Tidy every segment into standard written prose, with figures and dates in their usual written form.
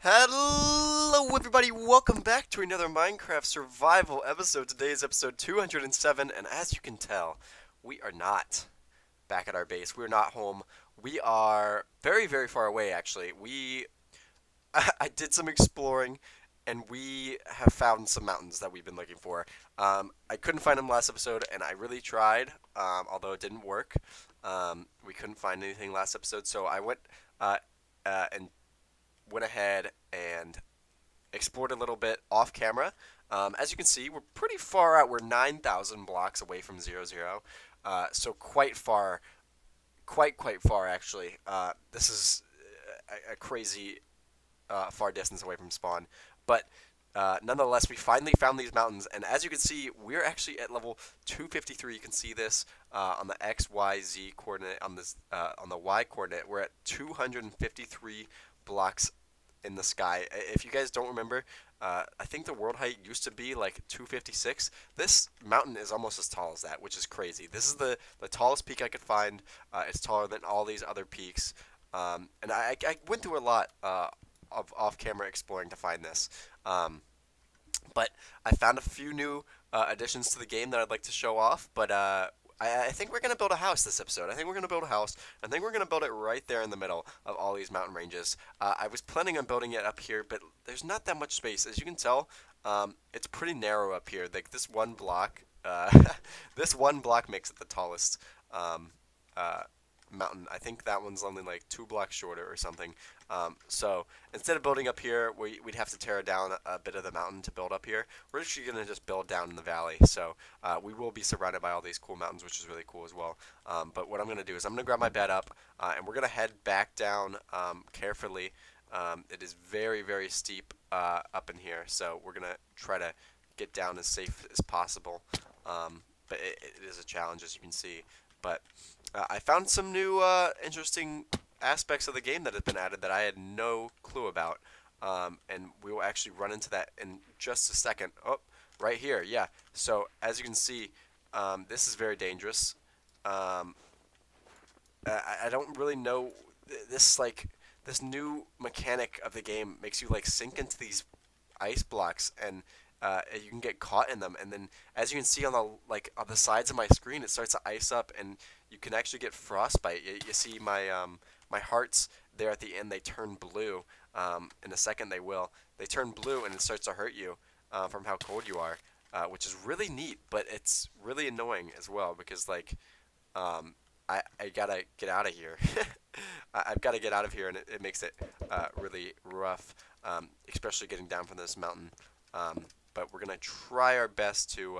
Hello everybody, welcome back to another Minecraft survival episode. Today is episode 207, and as you can tell, we are not back at our base. We're not home. We are very, very far away actually. I did some exploring, and we have found some mountains that we've been looking for. I couldn't find them last episode, and I really tried, although it didn't work. We couldn't find anything last episode, so I and went ahead and explored a little bit off camera. As you can see, we're pretty far out. We're 9,000 blocks away from 0, so quite far, quite far actually. This is a crazy far distance away from spawn, but nonetheless, we finally found these mountains, and as you can see, we're actually at level 253. You can see this on the X, Y, Z coordinate. On the Y coordinate, we're at 253 blocks in the sky. If you guys don't remember, I think the world height used to be like 256. This mountain is almost as tall as that, which is crazy. This is the tallest peak I could find. It's taller than all these other peaks. And I went through a lot of off-camera exploring to find this. But I found a few new additions to the game that I'd like to show off. But I think we're going to build a house this episode. I think we're going to build a house. I think we're going to build it right there in the middle of all these mountain ranges. I was planning on building it up here, but there's not that much space. As you can tell, it's pretty narrow up here. Like this one block, this one block makes it the tallest mountain. I think that one's only like 2 blocks shorter or something. So instead of building up here, we'd have to tear down a bit of the mountain to build up here. We're actually going to just build down in the valley. So we will be surrounded by all these cool mountains, which is really cool as well. But what I'm going to do is I'm going to grab my bed up, and we're going to head back down carefully. It is very, very steep up in here, so we're going to try to get down as safe as possible. But it is a challenge, as you can see. But I found some new interesting aspects of the game that have been added that I had no clue about. And we will actually run into that in just a second. Oh, right here, yeah. So as you can see, this is very dangerous. I don't really know this new mechanic of the game makes you like sink into these ice blocks, and you can get caught in them, and then as you can see on the sides of my screen, it starts to ice up, and you can actually get frostbite. You see my my hearts there at the end, they turn blue. In a second they will. They turn blue, and it starts to hurt you from how cold you are, which is really neat, but it's really annoying as well because like I gotta get out of here. I've got to get out of here, and it makes it really rough, especially getting down from this mountain. But we're gonna try our best to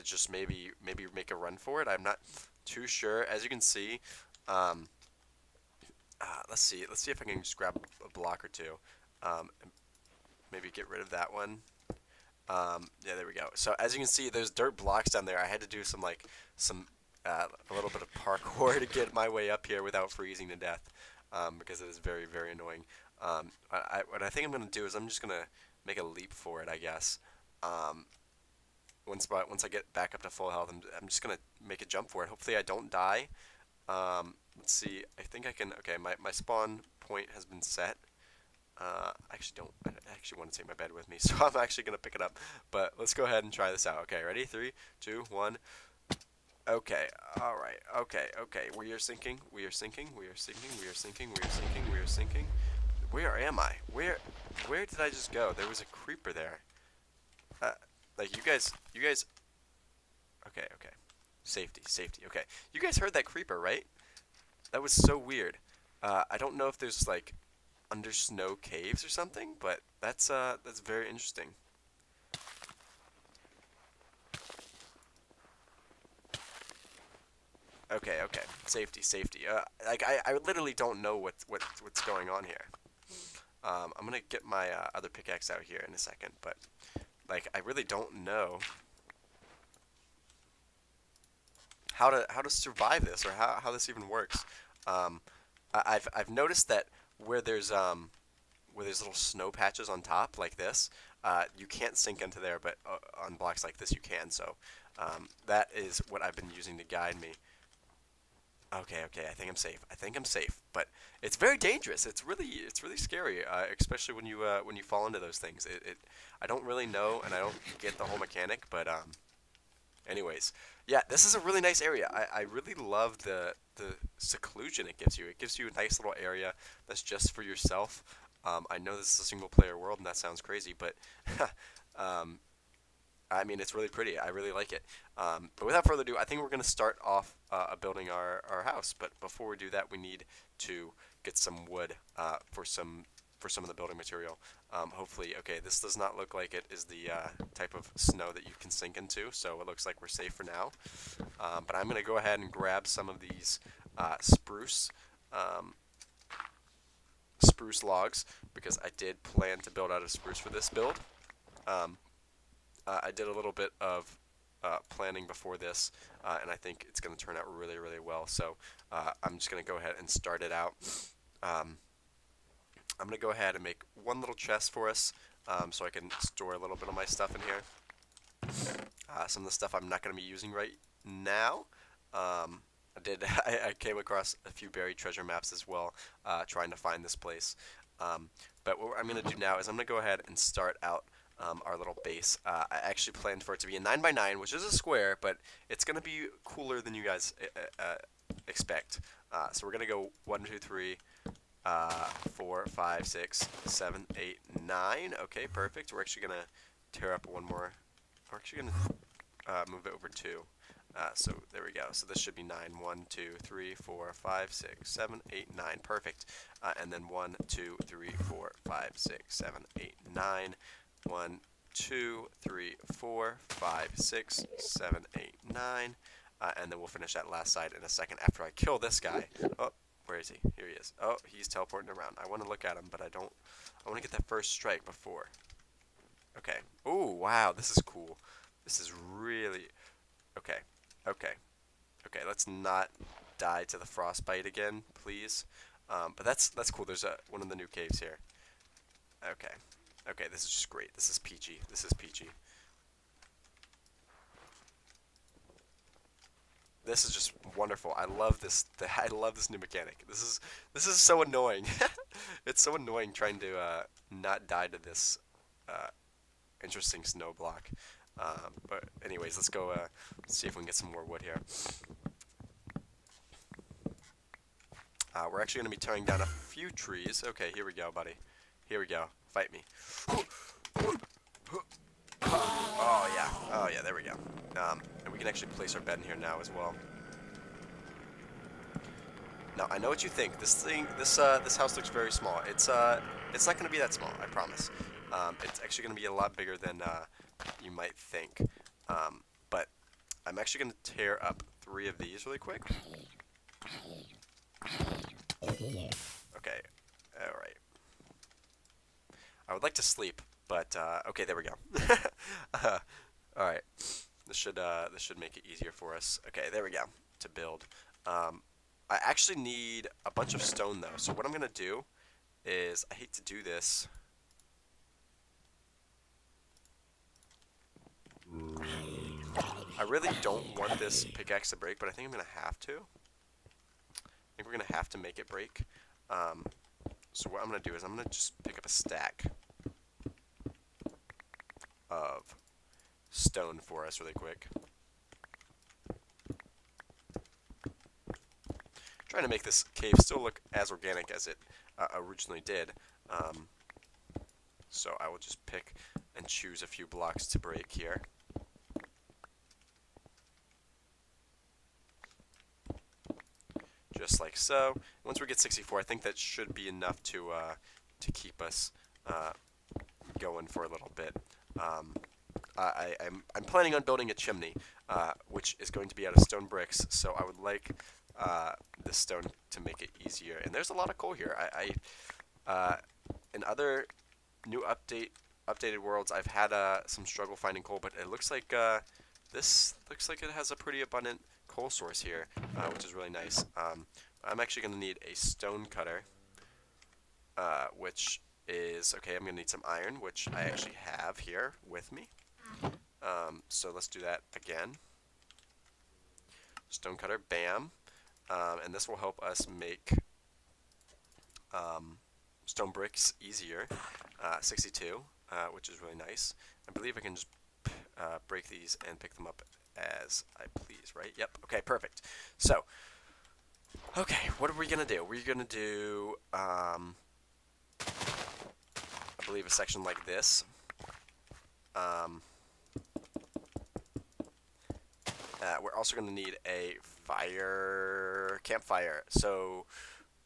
just maybe make a run for it. I'm not too sure. As you can see, let's see if I can just grab a block or two, and maybe get rid of that one. Yeah, there we go. So as you can see, there's dirt blocks down there. I had to do a little bit of parkour to get my way up here without freezing to death, because it is very, very annoying. What I think I'm gonna do is I'm just gonna make a leap for it, I guess. Once I get back up to full health, I'm just gonna make a jump for it. Hopefully I don't die. Let's see. I think I can. Okay, my spawn point has been set. I actually want to take my bed with me, so I'm actually gonna pick it up. But let's go ahead and try this out. Okay, ready? 3, 2, 1. Okay. All right. Okay. We are sinking. We are sinking. We are sinking. We are sinking. We are sinking. We are sinking. Where am I? Where did I just go? There was a creeper there. Like you guys. Okay. Safety. Okay. You guys heard that creeper, right? That was so weird. I don't know if there's like under snow caves or something, but that's very interesting. Okay. Safety. Like I literally don't know what's going on here. I'm gonna get my other pickaxe out here in a second, but like I really don't know how to survive this or how this even works. I've noticed that where there's little snow patches on top like this, you can't sink into there, but on blocks like this you can. So that is what I've been using to guide me. Okay, I think I'm safe. I think I'm safe, but it's very dangerous. It's really scary, especially when you fall into those things. I don't really know, and I don't get the whole mechanic, but anyways, yeah, this is a really nice area. I really love the seclusion it gives you. It gives you a nice little area that's just for yourself. I know this is a single player world, and that sounds crazy, but um, I mean, it's really pretty. I really like it. But without further ado, I think we're going to start off building our house. But before we do that, we need to get some wood for some of the building material. Hopefully, okay, this does not look like it is the type of snow that you can sink into, so it looks like we're safe for now. But I'm going to go ahead and grab some of these um, spruce logs because I did plan to build out of spruce for this build. Um, I did a little bit of planning before this, and I think it's going to turn out really, really well. So I'm just going to go ahead and start it out. I'm going to go ahead and make one little chest for us so I can store a little bit of my stuff in here. Some of the stuff I'm not going to be using right now. I came across a few buried treasure maps as well, trying to find this place. But what I'm going to do now is I'm going to go ahead and start out our little base. I actually planned for it to be a 9x9, which is a square, but it's going to be cooler than you guys expect. So we're going to go 1, 2, 3, 4, 5, 6, 7, 8, 9. Okay, perfect. We're actually going to tear up one more. We're actually going to move it over 2. So there we go. So this should be 9. 1, 2, 3, 4, 5, 6, 7, 8, 9. Perfect. And then 1, 2, 3, 4, 5, 6, 7, 8, 9. 1, 2, 3, 4, 5, 6, 7, 8, 9. And then we'll finish that last side in a second after I kill this guy. Oh, where is he? Here he is. Oh, he's teleporting around. I want to look at him, but I don't. I want to get that first strike before. Okay. Oh, wow. This is cool. This is really... Okay. Okay. Okay, let's not die to the frostbite again, please. But that's cool. There's one of the new caves here. Okay. Okay, this is just great. This is peachy. This is peachy. This is just wonderful. I love this. I love this new mechanic. This is so annoying. It's so annoying trying to not die to this interesting snow block. But anyways, let's go see if we can get some more wood here. We're actually going to be tearing down a few trees. Okay, here we go, buddy. Here we go. Fight me. Oh yeah. Oh yeah, there we go. And we can actually place our bed in here now as well. Now, I know what you think. This house looks very small. It's not going to be that small, I promise. It's actually going to be a lot bigger than you might think. But I'm actually going to tear up 3 of these really quick. Okay. All right. I would like to sleep, but okay, there we go. All right, this should make it easier for us. Okay, there we go. To build, I actually need a bunch of stone though. So what I'm gonna do is, I hate to do this. I really don't want this pickaxe to break, but I think I'm gonna have to. I think we're gonna have to make it break. So what I'm going to do is I'm going to just pick up a stack of stone for us really quick. Trying to make this cave still look as organic as it originally did. So I will just pick and choose a few blocks to break here. Just like so. Once we get 64, I think that should be enough to keep us going for a little bit. I'm planning on building a chimney, which is going to be out of stone bricks. So I would like this stone to make it easier. And there's a lot of coal here. In other new updated worlds, I've had some struggle finding coal, but it looks like this looks like it has a pretty abundant coal source here, which is really nice. I'm actually going to need a stone cutter, which is, okay, I'm going to need some iron, which I actually have here with me. So let's do that again. Stone cutter, bam. and this will help us make stone bricks easier. 62, which is really nice. I believe I can just break these and pick them up as I please, right? Yep. Okay, perfect. So, okay, what are we gonna do? We're gonna do, I believe, a section like this. We're also gonna need a campfire. So,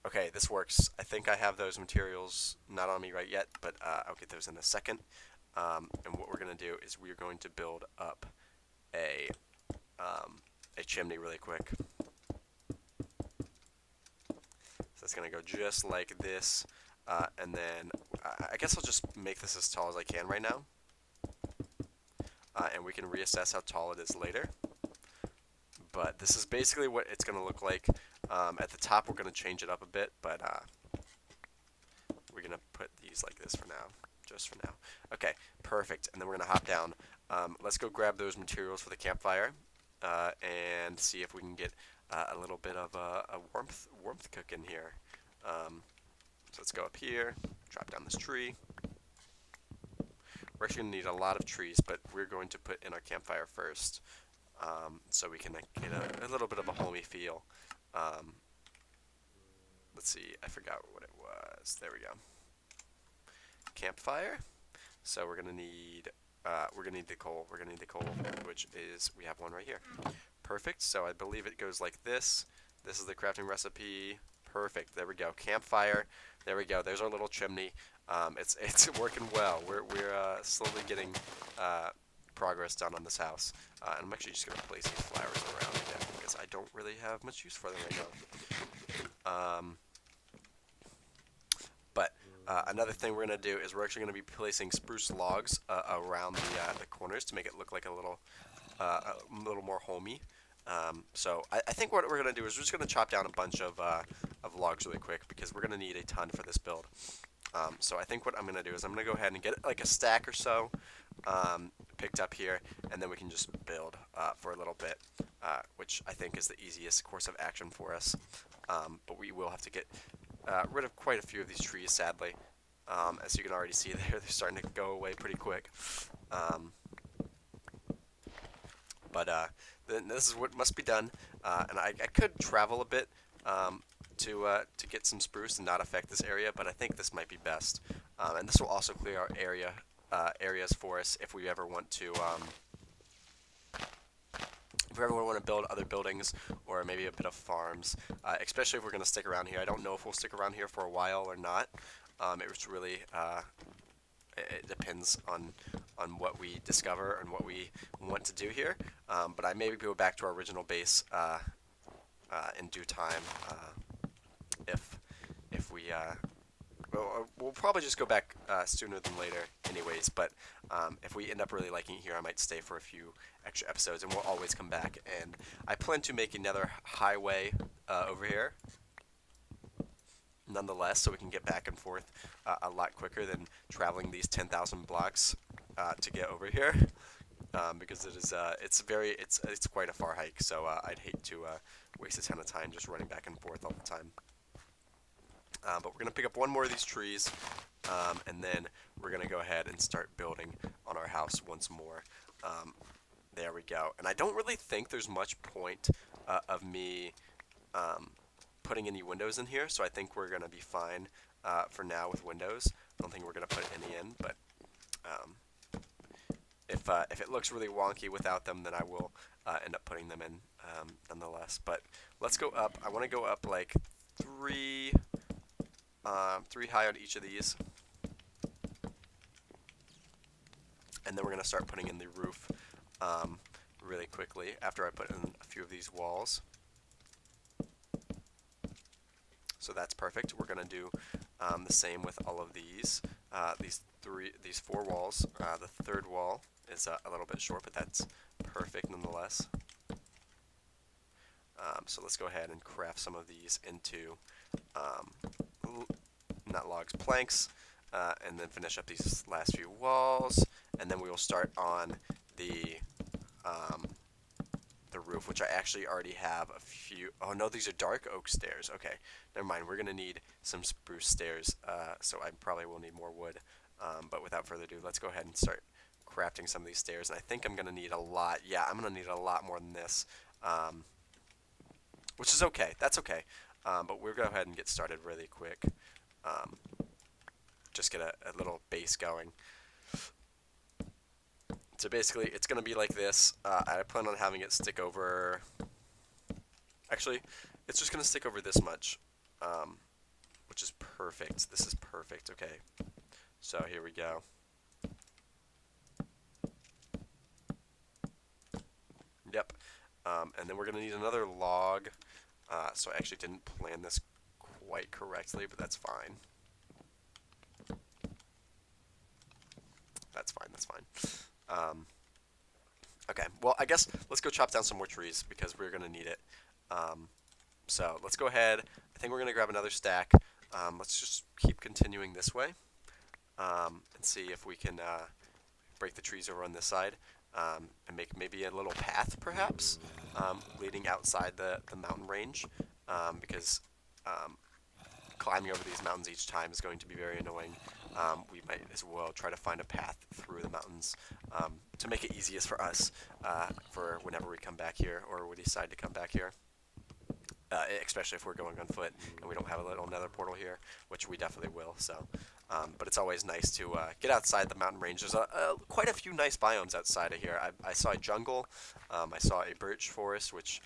okay, this works. I think I have those materials not on me right yet, but I'll get those in a second. And what we're gonna do is we're going to build up a chimney really quick. So it's gonna go just like this, and then I guess I'll just make this as tall as I can right now, and we can reassess how tall it is later. But this is basically what it's gonna look like. At the top, we're gonna change it up a bit, but we're gonna put these like this for now, just for now. Okay, perfect. And then we're gonna hop down. Let's go grab those materials for the campfire, and see if we can get a little bit of a warmth cooking here. So let's go up here, drop down this tree. We're actually going to need a lot of trees, but we're going to put in our campfire first, so we can get a little bit of a homey feel. Let's see, I forgot what it was. There we go. Campfire. So we're gonna need the coal. We're gonna need the coal, which is, we have one right here. Perfect. So I believe it goes like this. This is the crafting recipe. Perfect. There we go. Campfire. There we go. There's our little chimney. It's working well. We're slowly getting progress done on this house. And I'm actually just gonna place these flowers around again because I don't really have much use for them right now. But another thing we're going to do is we're actually going to be placing spruce logs around the corners to make it look like a little more homey. So I think what we're going to do is we're just going to chop down a bunch of logs really quick because we're going to need a ton for this build. So I think what I'm going to do is I'm going to go ahead and get like a stack or so picked up here, and then we can just build for a little bit, which I think is the easiest course of action for us. But we will have to get rid of quite a few of these trees, sadly. As you can already see there, they're starting to go away pretty quick. But this is what must be done. And I could travel a bit to get some spruce and not affect this area, but I think this might be best. And this will also clear our areas for us if we ever want to build other buildings or maybe a bit of farms, especially if we're going to stick around here. I don't know if we'll stick around here for a while or not. It was really it depends on what we discover and what we want to do here. But I maybe go back to our original base in due time if we we'll probably just go back sooner than later anyways, but if we end up really liking it here, I might stay for a few extra episodes, and we'll always come back. And I plan to make another highway over here, nonetheless, so we can get back and forth a lot quicker than traveling these 10,000 blocks to get over here, because it's quite a far hike, so I'd hate to waste a ton of time just running back and forth all the time. But we're going to pick up one more of these trees, and then we're going to go ahead and start building on our house once more. There we go. And I don't really think there's much point of me putting any windows in here, so I think we're going to be fine for now with windows. I don't think we're going to put any in, but if it looks really wonky without them, then I will end up putting them in nonetheless. But let's go up. I want to go up like three high on each of these, and then we're going to start putting in the roof really quickly after I put in a few of these walls. So that's perfect. We're going to do the same with all of these four walls. The third wall is a little bit short, but that's perfect nonetheless. So let's go ahead and craft some of these into not logs, planks, and then finish up these last few walls, and then we will start on the the roof, which I actually already have a few. Oh no, these are dark oak stairs. Okay, never mind. We're gonna need some spruce stairs, so I probably will need more wood. But without further ado, let's go ahead and start crafting some of these stairs. And I think I'm gonna need a lot. Yeah, I'm gonna need a lot more than this, which is okay. That's okay. But we'll go ahead and get started really quick. Just get a little base going. So basically, it's going to be like this. I plan on having it stick over... Actually, it's just going to stick over this much, which is perfect. This is perfect. Okay, so here we go. Yep. And then we're going to need another log. So I actually didn't plan this quite correctly, but that's fine. That's fine, that's fine. Okay, well, I guess let's go chop down some more trees because we're going to need it. So let's go ahead. I think we're going to grab another stack. Let's just keep continuing this way and see if we can break the trees over on this side and make maybe a little path, perhaps, leading outside the mountain range because climbing over these mountains each time is going to be very annoying. We might as well try to find a path through the mountains to make it easiest for us for whenever we come back here or we decide to come back here. Especially if we're going on foot and we don't have a little nether portal here, which we definitely will. So, but it's always nice to get outside the mountain range. There's quite a few nice biomes outside of here. I saw a jungle, I saw a birch forest, which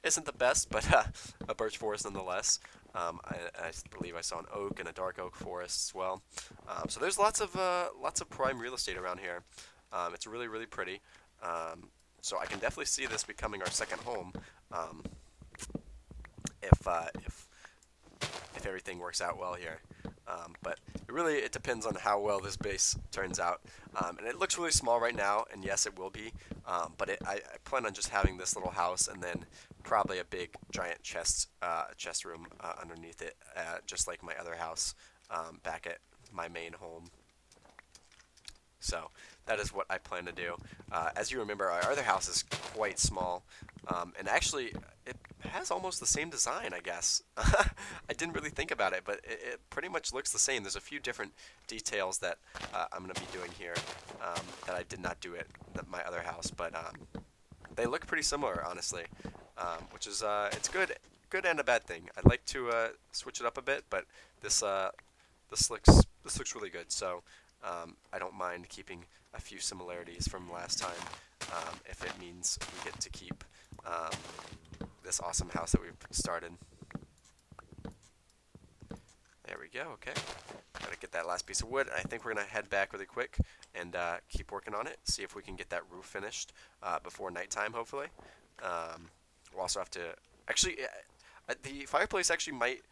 isn't the best, but a birch forest nonetheless. I believe I saw an oak and a dark oak forest as well. So there's lots of prime real estate around here. It's really, really pretty. So I can definitely see this becoming our second home if everything works out well here. But it depends on how well this base turns out. And it looks really small right now, and yes, it will be. But I plan on just having this little house and then probably a big giant chest room underneath it, just like my other house back at my main home. So that is what I plan to do. As you remember, our other house is quite small, and actually it has almost the same design, I guess. I didn't really think about it, but it pretty much looks the same. There's a few different details that I'm going to be doing here that I did not do at my other house, but they look pretty similar, honestly, which is it's good and a bad thing. I'd like to switch it up a bit, but this looks really good. So. I don't mind keeping a few similarities from last time if it means we get to keep this awesome house that we've started. There we go, okay. Gotta get that last piece of wood. I think we're going to head back really quick and keep working on it, see if we can get that roof finished before nighttime, hopefully. We'll also have to... Actually, the fireplace actually might...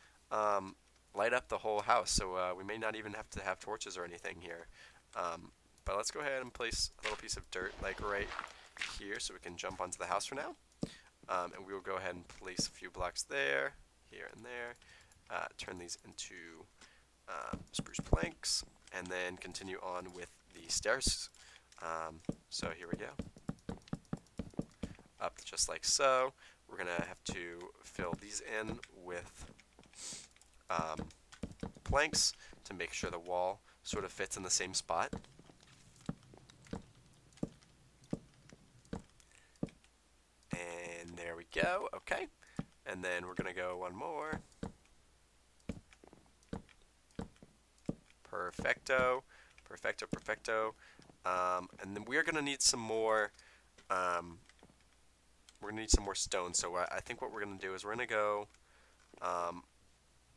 light up the whole house, so we may not even have to have torches or anything here. But let's go ahead and place a little piece of dirt like right here so we can jump onto the house for now. And we will go ahead and place a few blocks there, here and there. Turn these into spruce planks, and then continue on with the stairs. So here we go. Up just like so. We're going to have to fill these in with planks to make sure the wall sort of fits in the same spot. And there we go, okay. And then we're going to go one more. Perfecto, perfecto, perfecto. And then we are going to need some more, stone. So I think what we're going to do is we're going to go,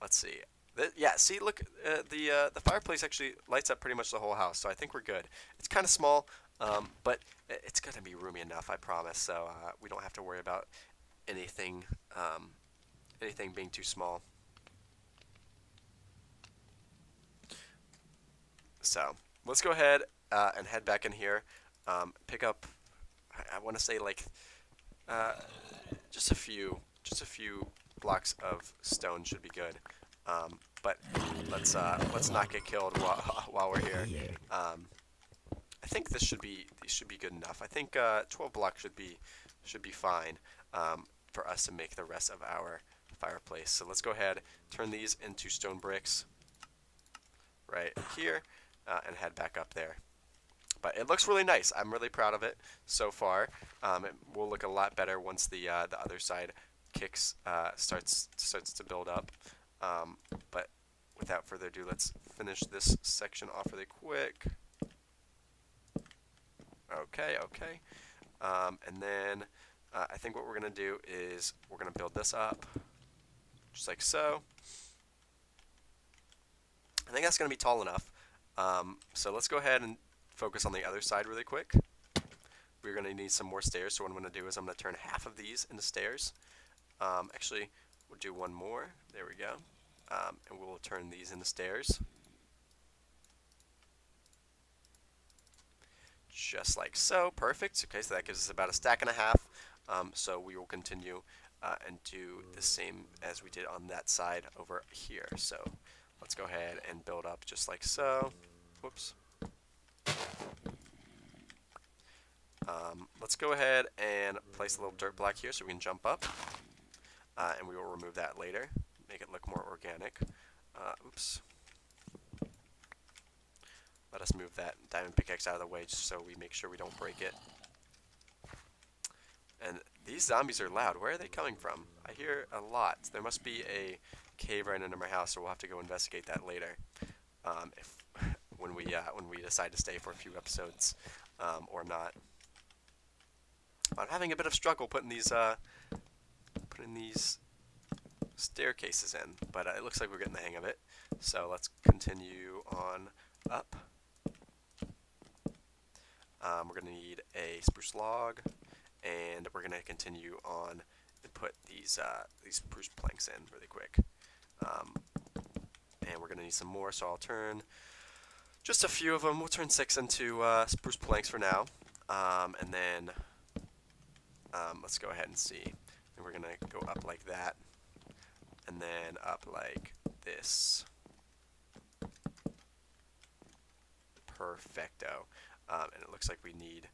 let's see. Yeah, see, look, the fireplace actually lights up pretty much the whole house, so I think we're good. It's kind of small, but it's going to be roomy enough, I promise, so we don't have to worry about anything being too small. So, let's go ahead and head back in here, pick up, I want to say, like, just a few blocks of stone should be good. But let's not get killed while we're here. I think these should be good enough. I think 12 blocks should be fine for us to make the rest of our fireplace. So let's go ahead, turn these into stone bricks right here, and head back up there. But it looks really nice. I'm really proud of it so far. It will look a lot better once the other side starts to build up. But without further ado, let's finish this section off really quick. Okay. And then I think what we're going to do is we're going to build this up just like so. I think that's going to be tall enough. So let's go ahead and focus on the other side really quick. We're going to need some more stairs, so what I'm going to do is I'm going to turn half of these into stairs. Actually, we'll do one more. There we go. And we'll turn these into stairs. Just like so. Perfect. Okay, so that gives us about a stack and a half. So we will continue and do the same as we did on that side over here. So let's go ahead and build up just like so. Whoops. Let's go ahead and place a little dirt block here so we can jump up. And we will remove that later. Make it look more organic. Oops. Let us move that diamond pickaxe out of the way just so we make sure we don't break it. And these zombies are loud. Where are they coming from? I hear a lot. There must be a cave right under my house, so we'll have to go investigate that later. When we decide to stay for a few episodes or not. I'm having a bit of struggle putting these staircases in, but it looks like we're getting the hang of it. So let's continue on up. We're going to need a spruce log, and we're going to continue on and put these spruce planks in really quick. And we're going to need some more, so I'll turn just a few of them. We'll turn 6 into spruce planks for now, and then let's go ahead and see. And we're going to go up like that, and then up like this. Perfecto. And it looks like we need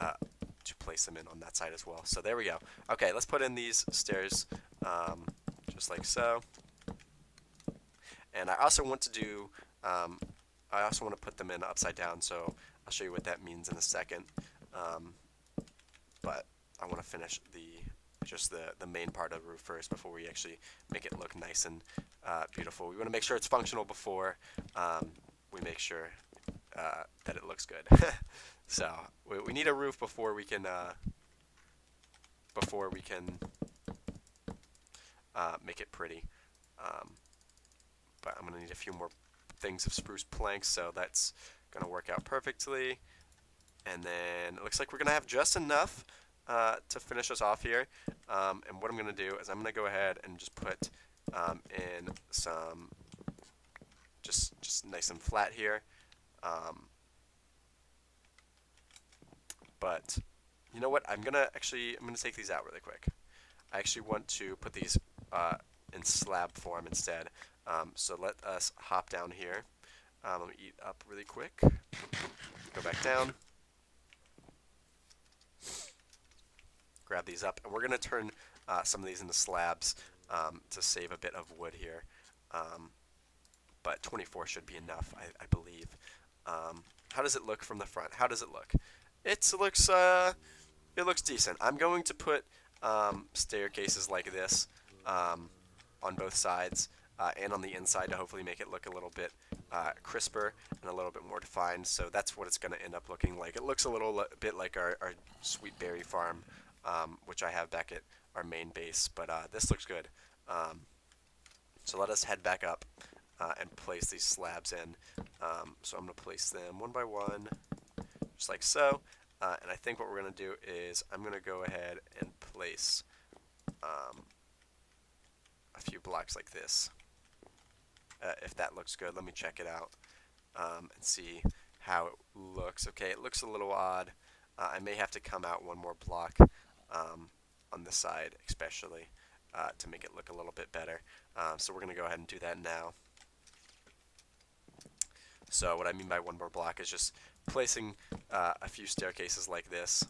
to place them in on that side as well. So there we go. Okay, let's put in these stairs just like so. And I also want to do, I also want to put them in upside down, so I'll show you what that means in a second. But I want to finish the main part of the roof first before we actually make it look nice and beautiful. We want to make sure it's functional before we make sure that it looks good. So we need a roof before we can make it pretty. But I'm gonna need a few more things of spruce planks, so that's gonna work out perfectly. And then it looks like we're gonna have just enough to finish us off here. And what I'm gonna do is I'm gonna go ahead and just put in some just nice and flat here. But you know what? I'm gonna take these out really quick. I actually want to put these in slab form instead. So let us hop down here. Let me eat up really quick. Go back down. Grab these up, and we're gonna turn some of these into slabs to save a bit of wood here. But 24 should be enough, I believe. How does it look from the front? How does it look? It looks decent. I'm going to put staircases like this on both sides and on the inside to hopefully make it look a little bit crisper and a little bit more defined. So that's what it's going to end up looking like. It looks a little bit like our sweet berry farm, which I have back at our main base. But this looks good. So let us head back up and place these slabs in. So I'm going to place them one by one, just like so. And I think what we're going to do is I'm going to go ahead and place a few blocks like this. If that looks good, let me check it out and see how it looks. Okay, it looks a little odd. I may have to come out one more block on this side especially to make it look a little bit better. So we're going to go ahead and do that now. So what I mean by one more block is just placing a few staircases like this.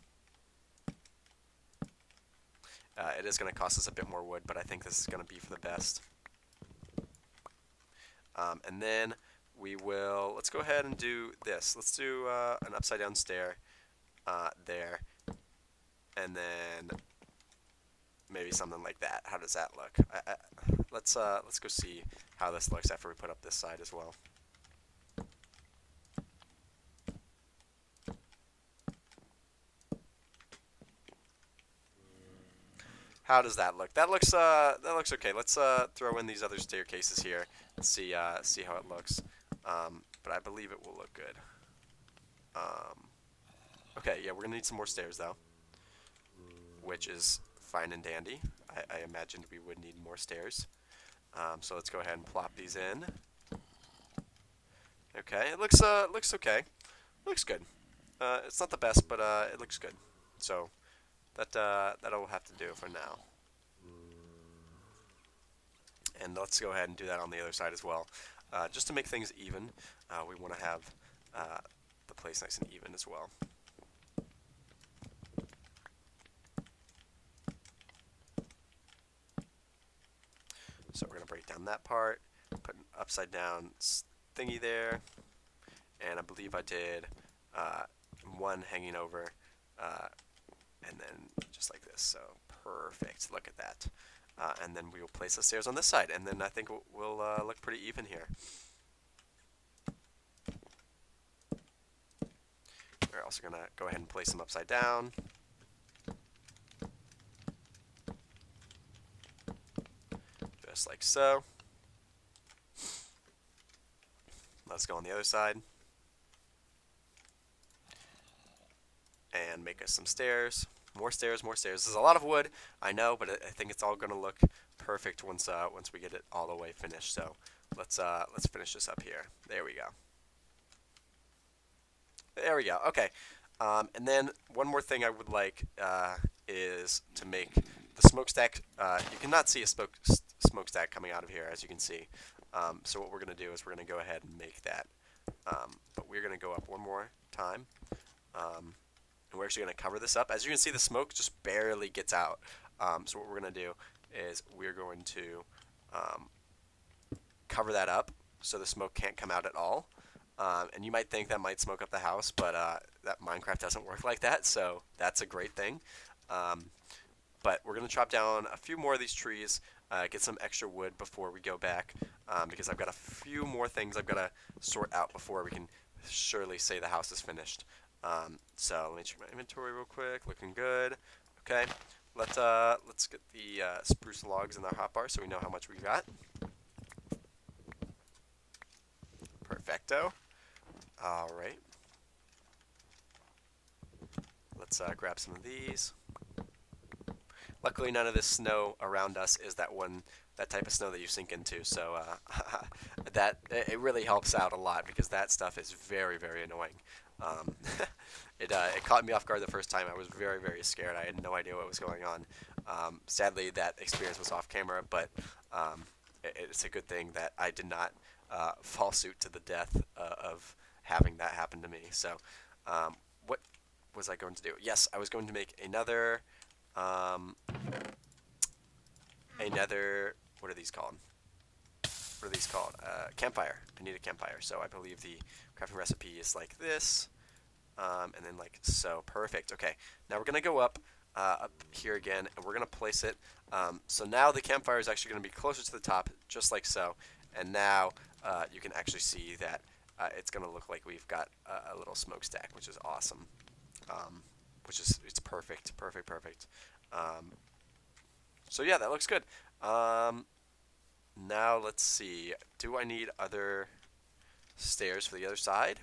It is going to cost us a bit more wood, but I think this is going to be for the best. And then let's go ahead and do this. Let's do an upside down stair there, and then maybe something like that. How does that look? Let's go see how this looks after we put up this side as well. How does that look? That looks okay. Let's throw in these other staircases here and see how it looks. But I believe it will look good. Okay, yeah, we're gonna need some more stairs though, which is fine and dandy. I imagined we would need more stairs. So let's go ahead and plop these in. Okay, it looks okay. Looks good. It's not the best, but it looks good. So that'll have to do for now. And let's go ahead and do that on the other side as well. Just to make things even, we want to have the place nice and even as well. So we're going to break down that part, put an upside down thingy there, and I believe I did one hanging over, and then just like this. So perfect. Look at that. And then we will place the stairs on this side, and then I think we'll look pretty even here. We're also going to go ahead and place them upside down. Just like so. Let's go on the other side. And make us some stairs. More stairs, more stairs. This is a lot of wood, I know, but I think it's all going to look perfect once we get it all the way finished. So let's finish this up here. There we go. There we go. Okay. And then one more thing I would like is to make the smokestack. You cannot see a smokestack coming out of here, as you can see. So what we're going to do is we're going to go ahead and make that. But we're going to go up one more time. And we're actually going to cover this up. As you can see, the smoke just barely gets out. So what we're going to do is we're going to cover that up so the smoke can't come out at all. And you might think that might smoke up the house, but that Minecraft doesn't work like that, so that's a great thing. But we're going to chop down a few more of these trees, get some extra wood before we go back, because I've got a few more things I've got to sort out before we can surely say the house is finished. So let me check my inventory real quick. Looking good. Okay, let's get the spruce logs in our hotbar so we know how much we got. Perfecto. All right. Let's grab some of these. Luckily, none of this snow around us is that type of snow that you sink into. So it really helps out a lot because that stuff is very, very annoying. It caught me off guard the first time. I was very, very scared. I had no idea what was going on. Sadly, that experience was off camera, but it's a good thing that I did not fall suit to the death of having that happen to me. So, what was I going to do? Yes, I was going to make another, what are these called? What are these called? Campfire. I need a campfire. So I believe the crafting recipe is like this, and then like so. Perfect. Okay, now we're going to go up here again, and we're going to place it. So now the campfire is actually going to be closer to the top, just like so. And now you can actually see that it's going to look like we've got a little smokestack, which is awesome. It's perfect, perfect, perfect. So yeah, that looks good. Now let's see. Do I need other stairs for the other side?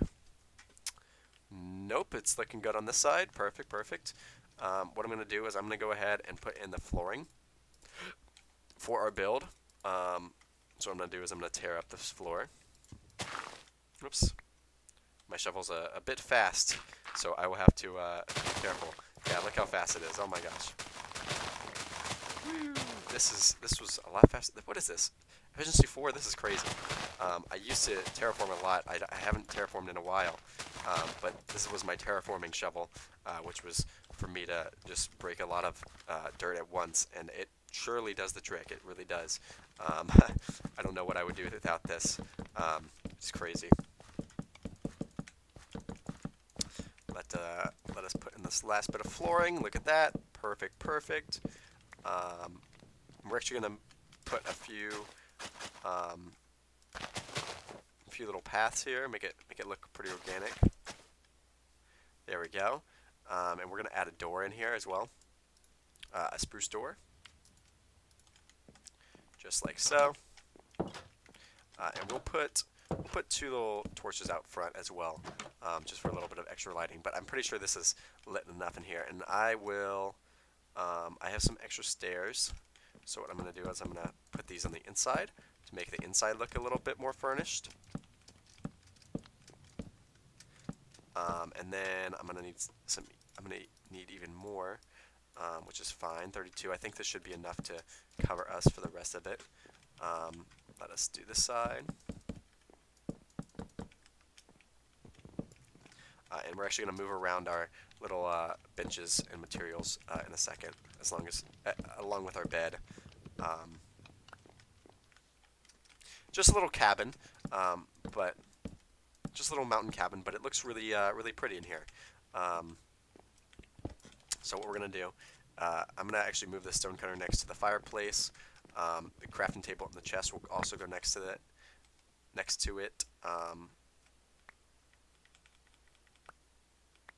Nope, it's looking good on this side. Perfect, perfect. What I'm going to do is I'm going to go ahead and put in the flooring for our build. So what I'm going to do is I'm going to tear up this floor. Oops. My shovel's a bit fast, so I will have to be careful. Yeah, look how fast it is. Oh my gosh. This was a lot faster. What is this? Efficiency 4? This is crazy. I used to terraform a lot. I haven't terraformed in a while, but this was my terraforming shovel, which was for me to just break a lot of dirt at once, and it surely does the trick. It really does. I don't know what I would do without this. It's crazy. Let us put in this last bit of flooring. Look at that. Perfect, perfect. We're actually going to put a few little paths here. Make it look pretty organic. There we go. And we're going to add a door in here as well. A spruce door. Just like so. And we'll put two little torches out front as well, just for a little bit of extra lighting. But I'm pretty sure this is lit enough in here. And I will, I have some extra stairs. So what I'm going to do is I'm going to put these on the inside to make the inside look a little bit more furnished. And then I'm going to need need even more, which is fine. 32. I think this should be enough to cover us for the rest of it. Let us do this side. And we're actually going to move around our little benches and materials in a second, along with our bed. Just a little cabin, but just a little mountain cabin, but it looks really really pretty in here. So what we're going to do, I'm going to actually move the stone cutter next to the fireplace. The crafting table and the chest will also go next to it.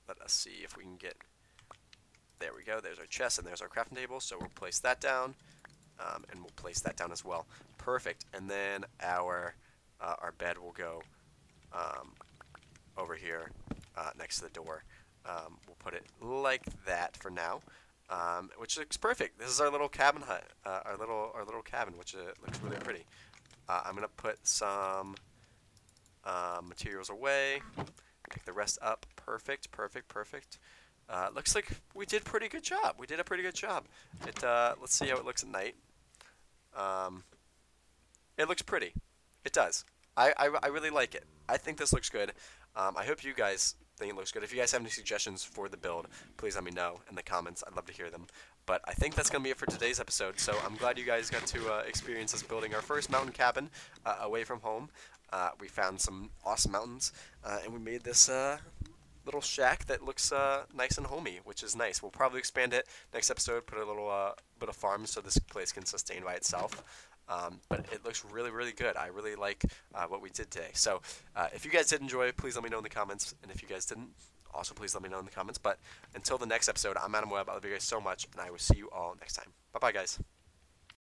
Let us see if we can get... There we go. There's our chest and there's our crafting table. So we'll place that down, and we'll place that down as well. Perfect. And then our bed will go over here next to the door. We'll put it like that for now, which looks perfect. This is our little cabin hut, our little cabin, which looks really pretty. I'm gonna put some materials away. Pick the rest up. Perfect, perfect, perfect. Looks like we did a pretty good job. We did a pretty good job. Let's see how it looks at night. It looks pretty. It does. I really like it. I think this looks good. I hope you guys think it looks good. If you guys have any suggestions for the build, please let me know in the comments. I'd love to hear them. But I think that's going to be it for today's episode. So I'm glad you guys got to experience us building our first mountain cabin away from home. We found some awesome mountains, and we made this little shack that looks nice and homey, which is nice. We'll probably expand it next episode, put a little bit of farm so this place can sustain by itself. But it looks really, really good. I really like what we did today. So if you guys did enjoy, please let me know in the comments. And if you guys didn't, also please let me know in the comments. But until the next episode, I'm Webb. I love you guys so much, and I will see you all next time. Bye-bye, guys.